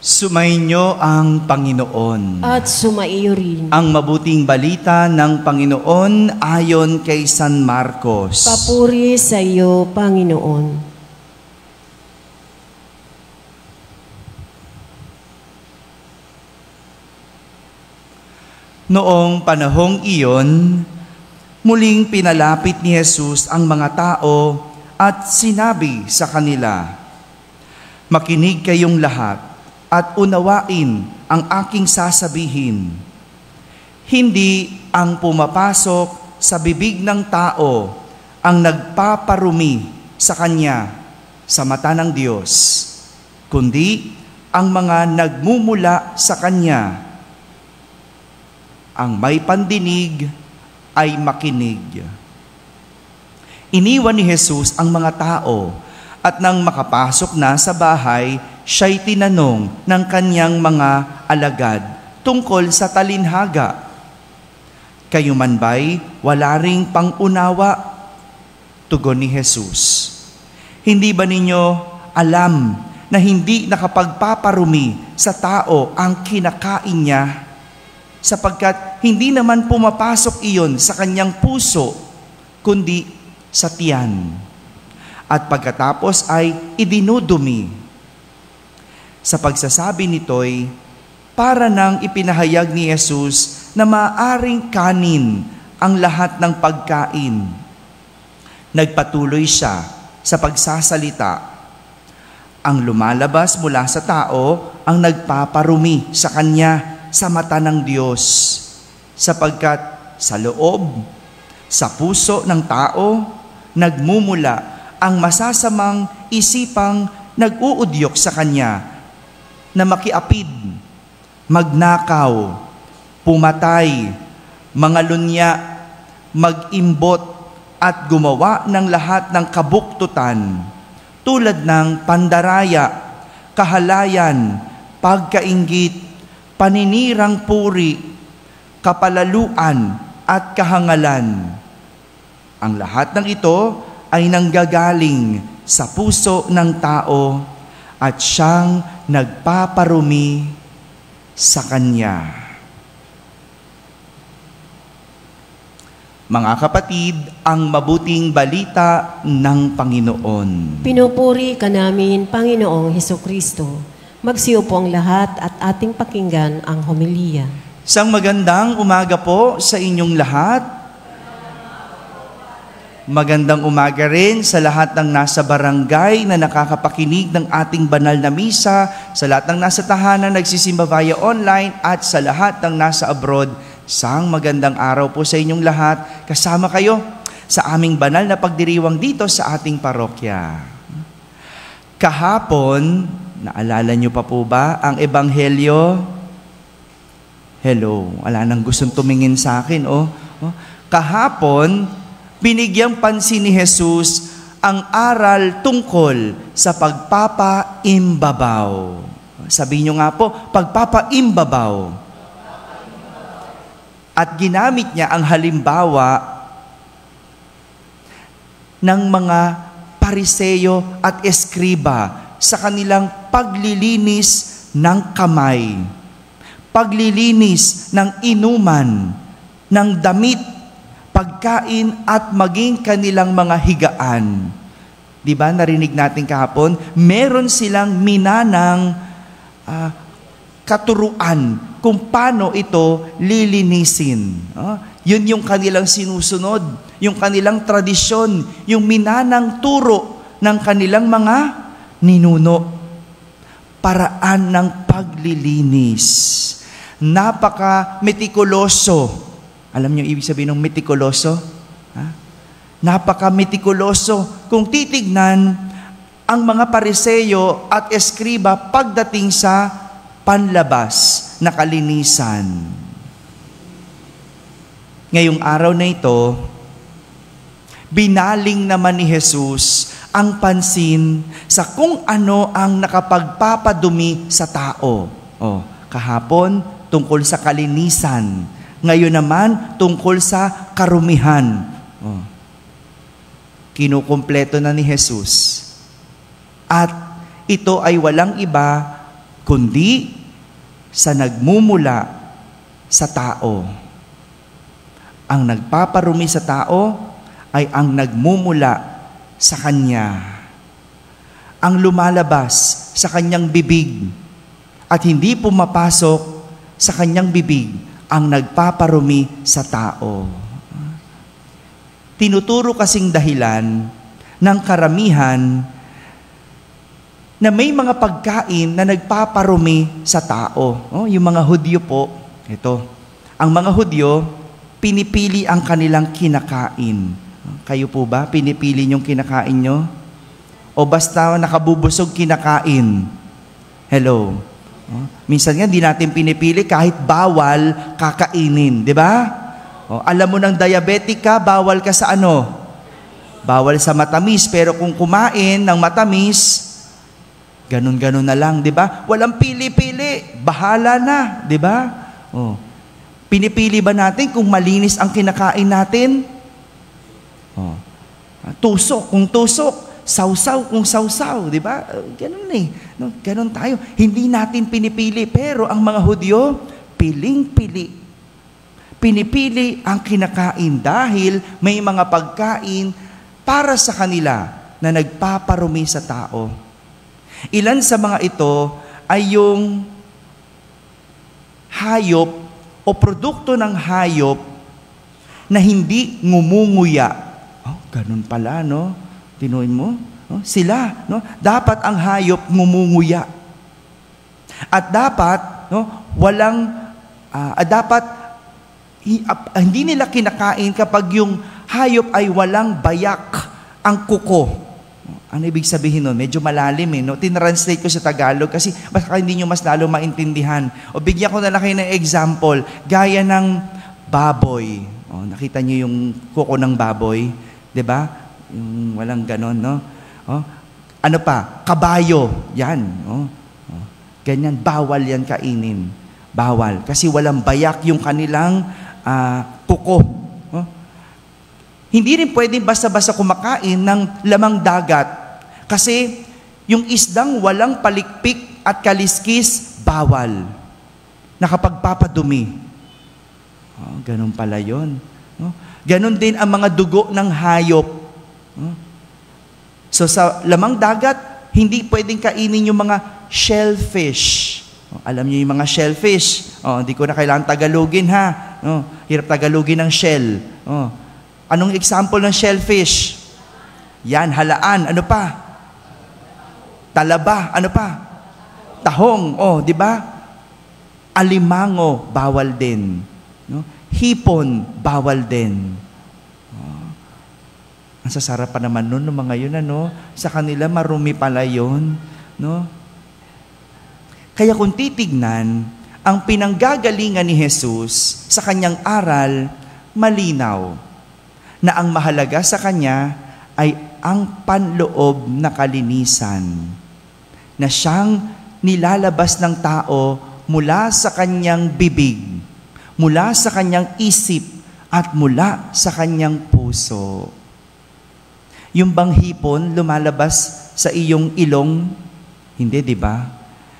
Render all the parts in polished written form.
Sumainyo ang Panginoon. At sumaiyo rin. Ang mabuting balita ng Panginoon ayon kay San Marcos. Papuri sa iyo, Panginoon. Noong panahong iyon, muling pinalapit ni Jesus ang mga tao at sinabi sa kanila, "Makinig kayong lahat at unawain ang aking sasabihin. Hindi ang pumapasok sa bibig ng tao ang nagpaparumi sa kanya sa mata ng Diyos, kundi ang mga nagmumula sa kanya. Ang may pandinig ay makinig." Iniwan ni Jesus ang mga tao at nang makapasok na sa bahay, siya'y tinanong ng kanyang mga alagad tungkol sa talinhaga. "Kayo man ba'y wala ring pangunawa?" Tugon ni Jesus. "Hindi ba ninyo alam na hindi nakapagpaparumi sa tao ang kinakain niya? Sapagkat hindi naman pumapasok iyon sa kanyang puso, kundi sa tiyan. At pagkatapos ay idinudumi." Sa pagsasabi nito'y para nang ipinahayag ni Jesus na maaring kanin ang lahat ng pagkain. Nagpatuloy siya sa pagsasalita. Ang lumalabas mula sa tao ang nagpaparumi sa kanya sa mata ng Diyos, sapagkat sa loob, sa puso ng tao, nagmumula ang masasamang isipang nag-uudyok sa kanya na makiapid, magnakaw, pumatay, mangalunya, mag-imbot at gumawa ng lahat ng kabuktutan tulad ng pandaraya, kahalayan, pagkainggit, paninirang puri, kapalaluan at kahangalan. Ang lahat ng ito ay nanggagaling sa puso ng tao at siyang nagpaparumi sa kanya. Mga kapatid, ang mabuting balita ng Panginoon. Pinupuri ka namin, Panginoong Hesukristo. Magsiupo ang lahat at ating pakinggan ang homilya. Isang magandang umaga po sa inyong lahat. Magandang umaga rin sa lahat ng nasa barangay na nakakapakinig ng ating banal na misa, sa lahat ng nasa tahanan nagsisimba via online, at sa lahat ng nasa abroad. Isang magandang araw po sa inyong lahat. Kasama kayo sa aming banal na pagdiriwang dito sa ating parokya. Kahapon, naalala niyo pa po ba ang Ebanghelyo? Hello, wala nang gustong tumingin sa akin. Kahapon, binigyang pansin ni Jesus ang aral tungkol sa pagpapaimbabaw. Sabihin niyo nga po, pagpapaimbabaw. At ginamit niya ang halimbawa ng mga Pariseyo at Eskriba sa kanilang paglilinis ng kamay, paglilinis ng inuman, ng damit, pagkain at maging kanilang mga higaan. Di ba, narinig natin kahapon, meron silang minanang katuruan kung paano ito lilinisin. Yun yung kanilang sinusunod, yung kanilang tradisyon, yung minanang turo ng kanilang mga ninuno. Paraan ng paglilinis. Napaka-metikuloso. Alam niyo ibig sabihin ng metikuloso? Napaka-metikuloso. Kung titignan ang mga Pariseyo at Eskriba pagdating sa panlabas na kalinisan. Ngayong araw na ito, binaling naman ni Jesus ang pansin sa kung ano ang nakapagpapadumi sa tao. Kahapon, tungkol sa kalinisan. Ngayon naman, tungkol sa karumihan. Kinukumpleto na ni Jesus. At ito ay walang iba kundi sa nagmumula sa tao. Ang nagpaparumi sa tao ay ang nagmumula sa Kanya. Ang lumalabas sa Kanyang bibig at hindi pumapasok sa Kanyang bibig ang nagpaparumi sa tao. Tinuturo kasing dahilan ng karamihan na may mga pagkain na nagpaparumi sa tao. Yung mga Hudyo po, ito. Ang mga Hudyo, pinipili ang kanilang kinakain. Kayo po ba? Pinipili niyong kinakain nyo? O basta nakabubusog kinakain? Hello? Minsan nga, di natin pinipili kahit bawal kakainin. Di ba? Alam mo ng diabetic ka, bawal ka sa ano? Bawal sa matamis. Pero kung kumain ng matamis, ganun-ganun na lang, di ba? Walang pili-pili. Bahala na, di ba? Pinipili ba natin kung malinis ang kinakain natin? Tusok kung tusok. Sausaw kung sausaw, di ba? Ganun eh. No? Ganun tayo. Hindi natin pinipili. Pero ang mga Hudyo, piling-pili. Pinipili ang kinakain dahil may mga pagkain para sa kanila na nagpaparumi sa tao. Ilan sa mga ito ay yung hayop o produkto ng hayop na hindi ngumunguya. Ganun pala, no? Tinuin mo? Sila, no? Dapat ang hayop ngumunguya. At dapat, no, hindi nila kinakain kapag yung hayop ay walang bayak ang kuko. Ano ibig sabihin nun? Medyo malalim eh. No? Tinranslate ko sa Tagalog kasi baka hindi nyo mas lalo maintindihan. O bigyan ko na lang kayo ng example. Gaya ng baboy. Nakita nyo yung kuko ng baboy? Diba? Yung walang ganon, no? Ano pa? Kabayo. Yan. Ganyan. Bawal yan kainin. Bawal. Kasi walang bayak yung kanilang kuko. Hindi rin pwedeng basta-basta kumakain ng lamang dagat. Kasi yung isdang walang palikpik at kaliskis, bawal. Nakapagpapadumi. Ganun pala yun. Ganun din ang mga dugo ng hayop. So sa lamang dagat, hindi pwedeng kainin yung mga shellfish. Alam niyo yung mga shellfish. Hindi ko na kailangan Tagalogin ha. Hirap Tagalogin ng shell. Anong example ng shellfish? Yan, halaan. Ano pa? Talaba. Ano pa? Tahong. Di ba? Alimango, bawal din. Hipon, bawal din. Ang sasarap pa naman nun, mga yun, ano? Sa kanila, marumi pala yun. No? Kaya kung titignan, ang pinanggagalingan ni Jesus sa kanyang aral, malinaw na ang mahalaga sa kanya ay ang panloob na kalinisan na siyang nilalabas ng tao mula sa kanyang bibig, mula sa kanyang isip, at mula sa kanyang puso. Yung bang hipon lumalabas sa iyong ilong? Hindi, di ba?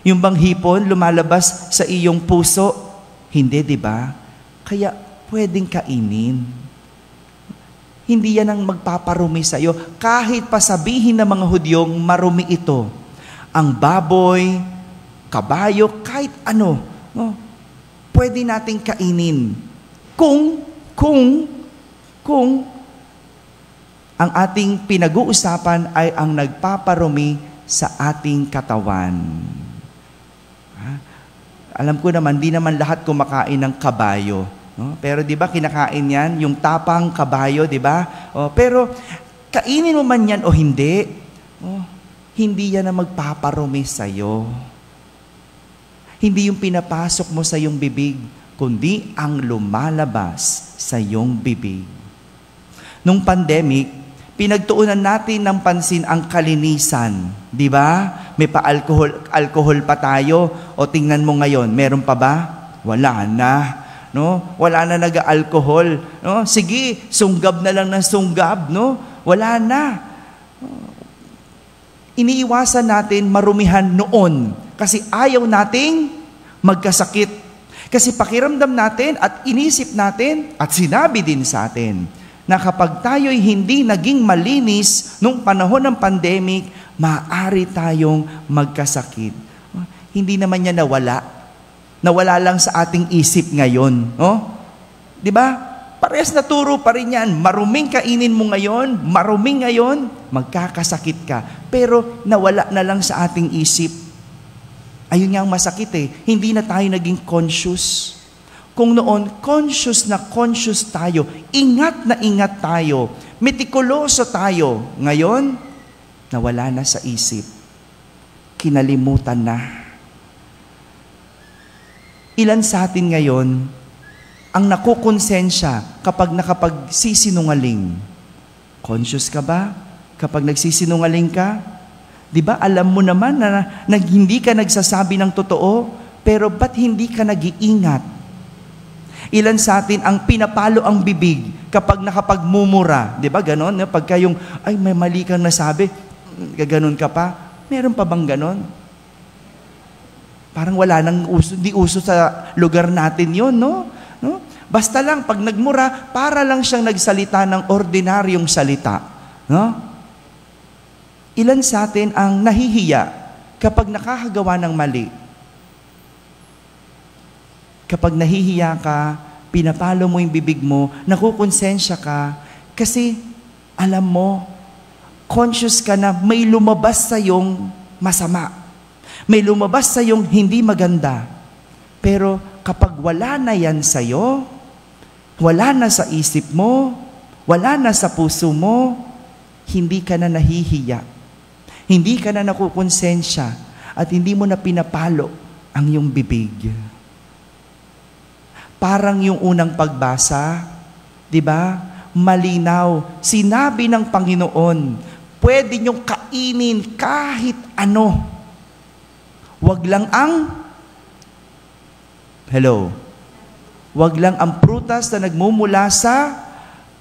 Yung bang hipon lumalabas sa iyong puso? Hindi, di ba? Kaya pwedeng kainin. Hindi yan ang magpaparumi sa iyo. Kahit pasabihin ng mga Hudyong marumi ito. Ang baboy, kabayo, kahit ano, no? Pwede nating kainin. Kung ang ating pinag-uusapan ay ang nagpaparumi sa ating katawan. Alam ko naman, di naman lahat kumakain ng kabayo. No? Pero di ba kinakain yan? Yung tapang kabayo, di ba? Pero kainin mo man yan o hindi, hindi yan ang magpaparumi sa'yo. Hindi yung pinapasok mo sa iyong bibig, kundi ang lumalabas sa iyong bibig. Nung pandemic, pinagtuunan natin ng pansin ang kalinisan. Di ba? May pa-alcohol pa tayo. O tingnan mo ngayon, meron pa ba? Wala na. No? Wala na nag-alcohol. No? Sige, sunggab na lang ng sunggab. No? Wala na. Iniiwasan natin marumihan noon Kasi ayaw nating magkasakit. Kasi pakiramdam natin at inisip natin at sinabi din sa atin na kapag tayo'y hindi naging malinis nung panahon ng pandemic, maaari tayong magkasakit. Hindi naman niya nawala. Nawala lang sa ating isip ngayon. No? Di ba? Parehas na turo pa rin yan. Maruming kainin mo ngayon, maruming ngayon, magkakasakit ka. Pero nawala na lang sa ating isip. Ayun nga ang masakit eh. Hindi na tayo naging conscious. Kung noon, conscious tayo, ingat na ingat tayo, metikuloso tayo. Ngayon, nawala na sa isip. Kinalimutan na. Ilan sa atin ngayon ang nakukonsensya kapag nakapagsisinungaling? Conscious ka ba kapag nagsisinungaling ka? Di ba alam mo naman na hindi ka nagsasabi ng totoo, pero ba't hindi ka nag-iingat? Ilan sa atin ang pinapalo ang bibig kapag nakapagmumura? Di ba ganon? Pagka yung, ay may mali kang nasabi, gaganon ka pa? Meron pa bang ganon? Parang wala nang uso, di uso sa lugar natin yon, no? Basta lang, pag nagmura, para lang siyang nagsalita ng ordinaryong salita. No? Ilan sa atin ang nahihiya kapag nakakagawa ng mali? Kapag nahihiya ka, pinapalo mo yung bibig mo, nakukonsensya ka, kasi alam mo, conscious ka na may lumabas sa iyong masama. May lumabas sa iyong hindi maganda. Pero kapag wala na yan sa iyo, wala na sa isip mo, wala na sa puso mo, hindi ka na nahihiya. Hindi ka na nakukonsensya at hindi mo na pinapalo ang iyong bibig. Parang yung unang pagbasa, di ba? Malinaw. Sinabi ng Panginoon, pwede niyong kainin kahit ano. Wag lang ang wag lang ang prutas na nagmumula sa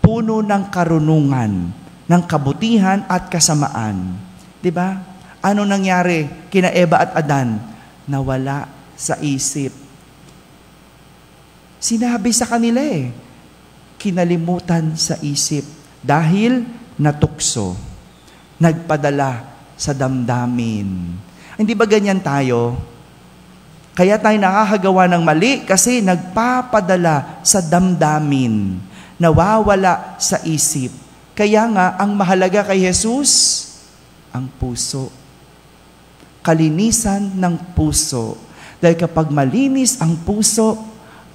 puno ng karunungan, ng kabutihan at kasamaan. Diba? Ano nangyari kina Eva at Adan? Nawala sa isip. Sinabi sa kanila kinalimutan sa isip dahil natukso, nagpadala sa damdamin. Hindi ba ganyan tayo? Kaya tayo nakakagawa ng mali kasi nagpapadala sa damdamin, nawawala sa isip. Kaya nga, ang mahalaga kay Jesus, ang puso. Kalinisan ng puso. Dahil kapag malinis ang puso,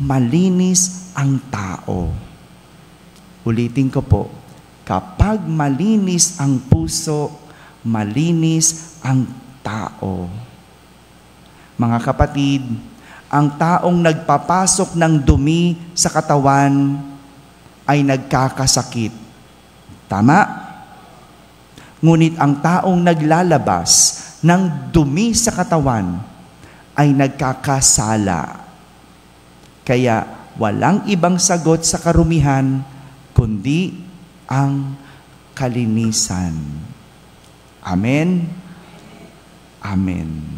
malinis ang tao. Ulitin ko po, kapag malinis ang puso, malinis ang tao. Mga kapatid, ang taong nagpapasok ng dumi sa katawan ay nagkakasakit. Tama? Ngunit ang taong naglalabas ng dumi sa katawan ay nagkakasala. Kaya walang ibang sagot sa karumihan kundi ang kalinisan. Amen? Amen.